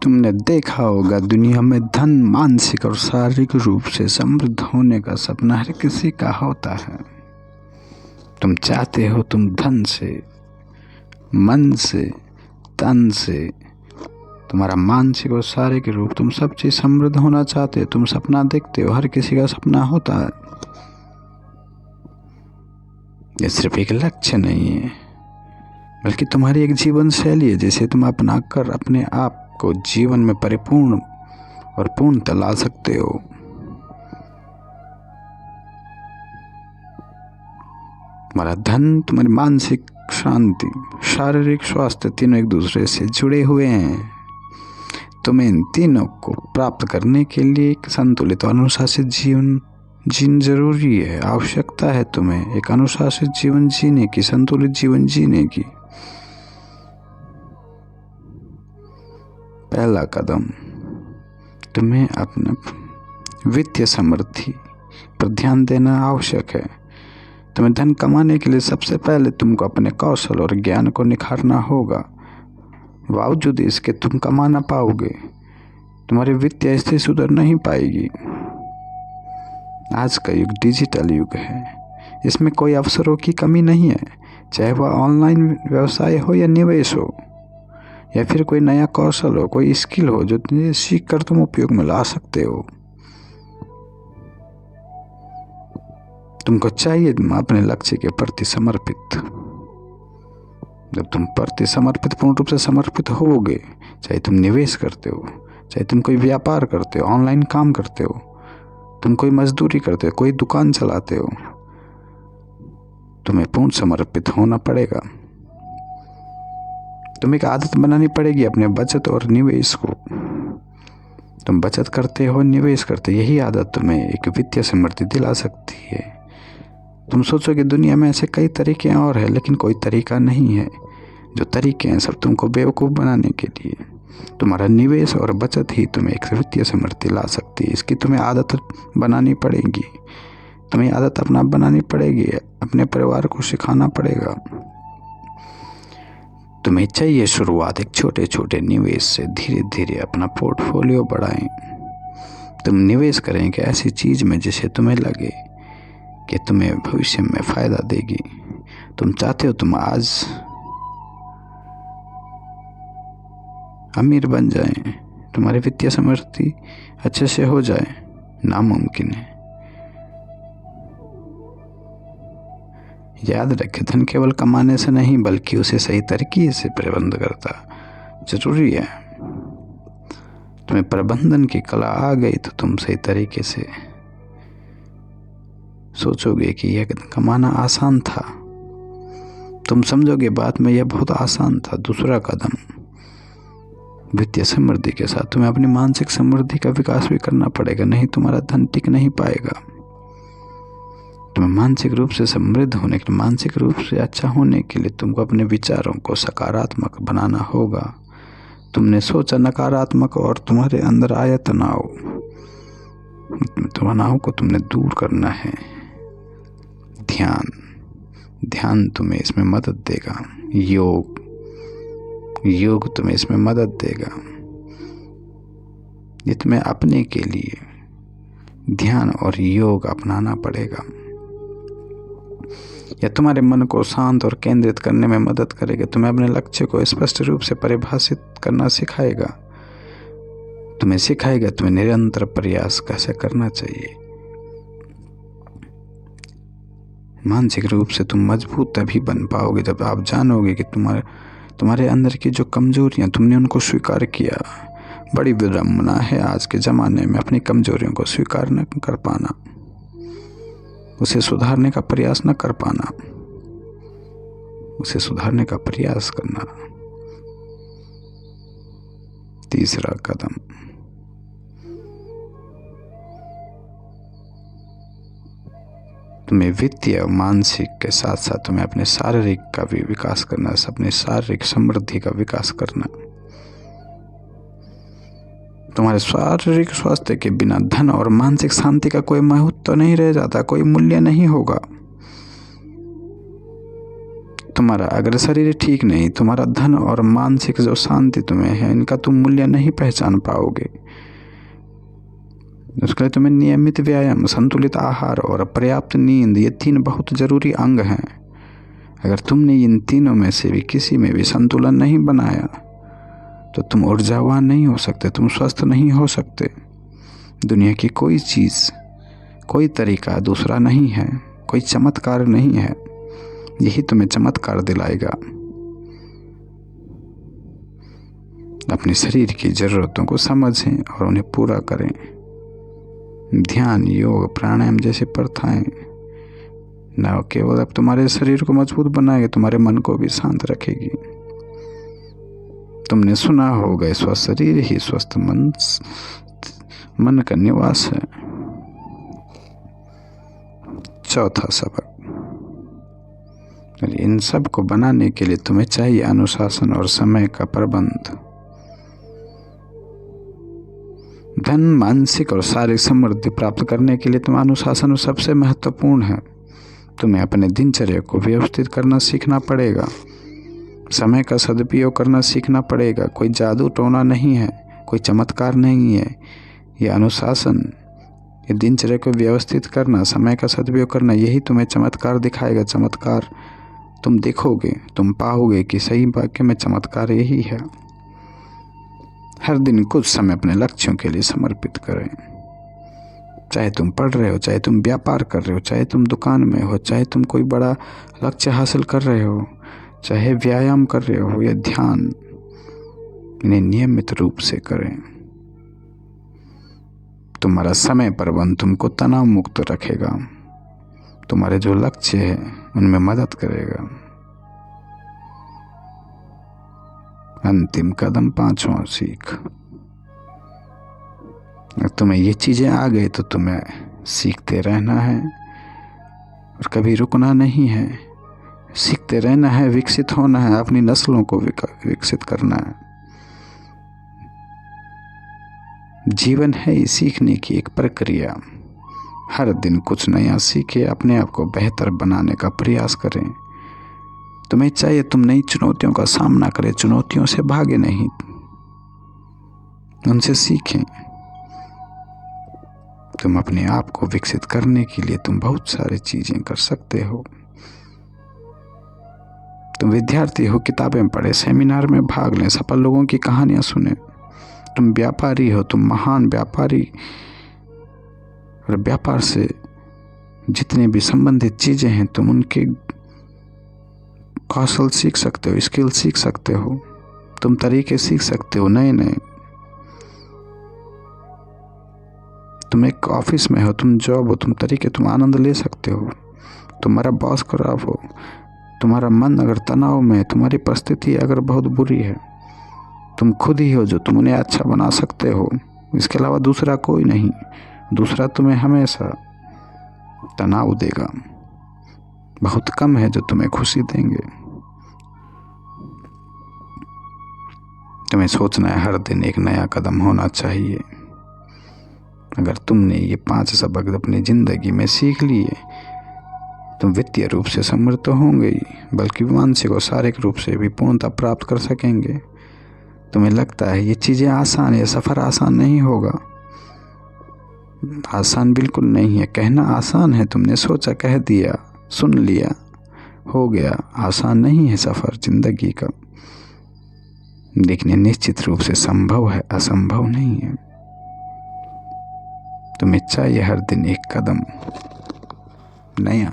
तुमने देखा होगा दुनिया में धन मानसिक और शारीरिक रूप से समृद्ध होने का सपना हर किसी का होता है। तुम चाहते हो तुम धन से, मन से, तन से, तुम्हारा मानसिक और शारीरिक रूप, तुम सब चीज समृद्ध होना चाहते हो। तुम सपना देखते हो, हर किसी का सपना होता है। ये सिर्फ एक लक्ष्य नहीं है, बल्कि तुम्हारी एक जीवन शैली है जिसे तुम अपना कर अपने आप को जीवन में परिपूर्ण और पूर्णता ला सकते हो। तुम्हारा धन, तुम्हारी मानसिक शांति, शारीरिक स्वास्थ्य तीनों एक दूसरे से जुड़े हुए हैं। तुम्हें इन तीनों को प्राप्त करने के लिए एक संतुलित और अनुशासित जीवन जीना जरूरी है। आवश्यकता है तुम्हें एक अनुशासित जीवन जीने की, संतुलित जीवन जीने की। पहला कदम, तुम्हें अपने वित्तीय समृद्धि पर ध्यान देना आवश्यक है। तुम्हें धन कमाने के लिए सबसे पहले तुमको अपने कौशल और ज्ञान को निखारना होगा। बावजूद इसके तुम कमा ना पाओगे, तुम्हारी वित्तीय स्थिति सुधर नहीं पाएगी। आज का युग डिजिटल युग है, इसमें कोई अवसरों की कमी नहीं है। चाहे वह ऑनलाइन व्यवसाय हो या निवेश हो, या फिर कोई नया कौशल हो, कोई स्किल हो जो तुम्हें सीख कर तुम उपयोग में ला सकते हो। तुमको चाहिए अपने लक्ष्य के प्रति समर्पित। जब तुम प्रति समर्पित, पूर्ण रूप से समर्पित होगे, चाहे तुम निवेश करते हो, चाहे तुम कोई व्यापार करते हो, ऑनलाइन काम करते हो, तुम कोई मजदूरी करते हो, कोई दुकान चलाते हो, तुम्हें पूर्ण समर्पित होना पड़ेगा। तुम्हें एक आदत बनानी पड़ेगी अपने बचत और निवेश को। तुम बचत करते हो, निवेश करते हो, यही आदत तुम्हें एक वित्तीय समृद्धि दिला सकती है। तुम सोचोगे दुनिया में ऐसे कई तरीके और हैं, लेकिन कोई तरीका नहीं है। जो तरीके हैं सब तुमको बेवकूफ़ बनाने के लिए। तुम्हारा निवेश और बचत ही तुम्हें एक वित्तीय समृद्धि ला सकती है। इसकी तुम्हें आदत बनानी पड़ेगी। तुम्हें आदत अपना बनानी पड़ेगी, अपने परिवार को सिखाना पड़ेगा। तुम्हें चाहिए शुरुआत एक छोटे छोटे निवेश से, धीरे धीरे अपना पोर्टफोलियो बढ़ाएं। तुम निवेश करेंगे ऐसी चीज में जिसे तुम्हें लगे कि तुम्हें भविष्य में फायदा देगी। तुम चाहते हो तुम आज अमीर बन जाएं, तुम्हारी वित्तीय समृद्धि अच्छे से हो जाए, नामुमकिन है। याद रखें, धन केवल कमाने से नहीं बल्कि उसे सही तरीके से प्रबंध करता जरूरी है। तुम्हें प्रबंधन की कला आ गई तो तुम सही तरीके से सोचोगे कि यह कमाना आसान था। तुम समझोगे बाद में यह बहुत आसान था। दूसरा कदम, वित्तीय समृद्धि के साथ तुम्हें अपनी मानसिक समृद्धि का विकास भी करना पड़ेगा, नहीं तुम्हारा धन टिक नहीं पाएगा। तुम्हें मानसिक रूप से समृद्ध होने के लिए, मानसिक रूप से अच्छा होने के लिए तुमको अपने विचारों को सकारात्मक बनाना होगा। तुमने सोचा नकारात्मक और तुम्हारे अंदर आया तनाव, तनाव को तुमने दूर करना है। ध्यान तुम्हें इसमें मदद देगा। योग तुम्हें इसमें मदद देगा। ये तुम्हें अपने के लिए ध्यान और योग अपनाना पड़ेगा। यह तुम्हारे मन को शांत और केंद्रित करने में मदद करेगा। तुम्हें अपने लक्ष्य को स्पष्ट रूप से परिभाषित करना सिखाएगा। तुम्हें निरंतर प्रयास कैसे करना चाहिए। मानसिक रूप से तुम मजबूत तभी बन पाओगे जब आप जानोगे कि तुम्हारे अंदर की जो कमजोरियां, तुमने उनको स्वीकार किया। बड़ी विडंबना है आज के ज़माने में अपनी कमजोरियों को स्वीकार न कर पाना, उसे सुधारने का प्रयास न कर पाना, उसे सुधारने का प्रयास करना। तीसरा कदम, तुम्हें वित्तीय और मानसिक के साथ साथ तुम्हें अपने शारीरिक का भी विकास करना, अपने शारीरिक समृद्धि का विकास करना। तुम्हारे शारीरिक स्वास्थ्य के बिना धन और मानसिक शांति का कोई महत्व तो नहीं रह जाता, कोई मूल्य नहीं होगा। तुम्हारा अगर शरीर ठीक नहीं, तुम्हारा धन और मानसिक जो शांति तुम्हें है, इनका तुम मूल्य नहीं पहचान पाओगे। उसके लिए तुम्हें नियमित व्यायाम, संतुलित आहार और पर्याप्त नींद, ये 3 बहुत जरूरी अंग हैं। अगर तुमने इन तीनों में से भी किसी में भी संतुलन नहीं बनाया तो तुम ऊर्जावान नहीं हो सकते, तुम स्वस्थ नहीं हो सकते। दुनिया की कोई चीज़, कोई तरीका दूसरा नहीं है, कोई चमत्कार नहीं है। यही तुम्हें चमत्कार दिलाएगा। अपने शरीर की ज़रूरतों को समझें और उन्हें पूरा करें। ध्यान, योग, प्राणायाम जैसे प्रथाएं न केवल अब तुम्हारे शरीर को मजबूत बनाएगी, तुम्हारे मन को भी शांत रखेगी। तुमने सुना होगा, स्वस्थ शरीर ही स्वस्थ मन का निवास है। चौथा सबक, इन सब को बनाने के लिए तुम्हें चाहिए अनुशासन और समय का प्रबंध। धन, मानसिक और शारीरिक समृद्धि प्राप्त करने के लिए तुम्हें अनुशासन सबसे महत्वपूर्ण है। तुम्हें अपने दिनचर्या को व्यवस्थित करना सीखना पड़ेगा, समय का सदुपयोग करना सीखना पड़ेगा। कोई जादू टोना नहीं है, कोई चमत्कार नहीं है। यह अनुशासन, ये दिनचर्या को व्यवस्थित करना, समय का सदुपयोग करना, यही तुम्हें चमत्कार दिखाएगा। चमत्कार तुम देखोगे, तुम पाओगे कि सही वाक्य में चमत्कार यही है। हर दिन कुछ समय अपने लक्ष्यों के लिए समर्पित करें। चाहे तुम पढ़ रहे हो, चाहे तुम व्यापार कर रहे हो, चाहे तुम दुकान में हो, चाहे तुम कोई बड़ा लक्ष्य हासिल कर रहे हो, चाहे व्यायाम कर रहे हो या ध्यान, इन्हें नियमित रूप से करें। तुम्हारा समय प्रबंध तुमको तनाव मुक्त रखेगा, तुम्हारे जो लक्ष्य है उनमें मदद करेगा। अंतिम कदम, 5वां सीख। अगर तुम्हें ये चीज़ें आ गई तो तुम्हें सीखते रहना है और कभी रुकना नहीं है। सीखते रहना है, विकसित होना है, अपनी नस्लों को विकसित करना है। जीवन है ही सीखने की एक प्रक्रिया। हर दिन कुछ नया सीखे, अपने आप को बेहतर बनाने का प्रयास करें। तुम्हें चाहिए तुम नई चुनौतियों का सामना करें, चुनौतियों से भागे नहीं, उनसे सीखें। तुम अपने आप को विकसित करने के लिए तुम बहुत सारी चीजें कर सकते हो। तुम विद्यार्थी हो, किताबें पढ़े, सेमिनार में भाग लें, सफल लोगों की कहानियां सुने। तुम व्यापारी हो, तुम महान व्यापारी, और व्यापार से जितने भी संबंधित चीजें हैं तुम उनके कौशल सीख सकते हो, स्किल सीख सकते हो, तुम तरीके सीख सकते हो नए नए। तुम एक ऑफिस में हो, तुम जॉब हो, तुम तरीके, तुम आनंद ले सकते हो। तुम्हारा बॉस खराब हो, तुम्हारा मन अगर तनाव में है, तुम्हारी परिस्थिति अगर बहुत बुरी है, तुम खुद ही हो जो तुम उन्हें अच्छा बना सकते हो। इसके अलावा दूसरा कोई नहीं। दूसरा तुम्हें हमेशा तनाव देगा, बहुत कम है जो तुम्हें खुशी देंगे। तुम्हें सोचना है हर दिन एक नया कदम होना चाहिए। अगर तुमने ये 5 सबक अपनी जिंदगी में सीख लिए, तुम वित्तीय रूप से समृद्ध तो होंगे ही, बल्कि मानसिक और शारीरिक रूप से भी पूर्णता प्राप्त कर सकेंगे। तुम्हें लगता है ये चीज़ें आसान है, सफ़र आसान नहीं होगा। आसान बिल्कुल नहीं है। कहना आसान है, तुमने सोचा, कह दिया, सुन लिया, हो गया। आसान नहीं है सफ़र जिंदगी का, लेकिन निश्चित रूप से संभव है, असंभव नहीं है। तुम्हें चाहिए हर दिन एक कदम नया।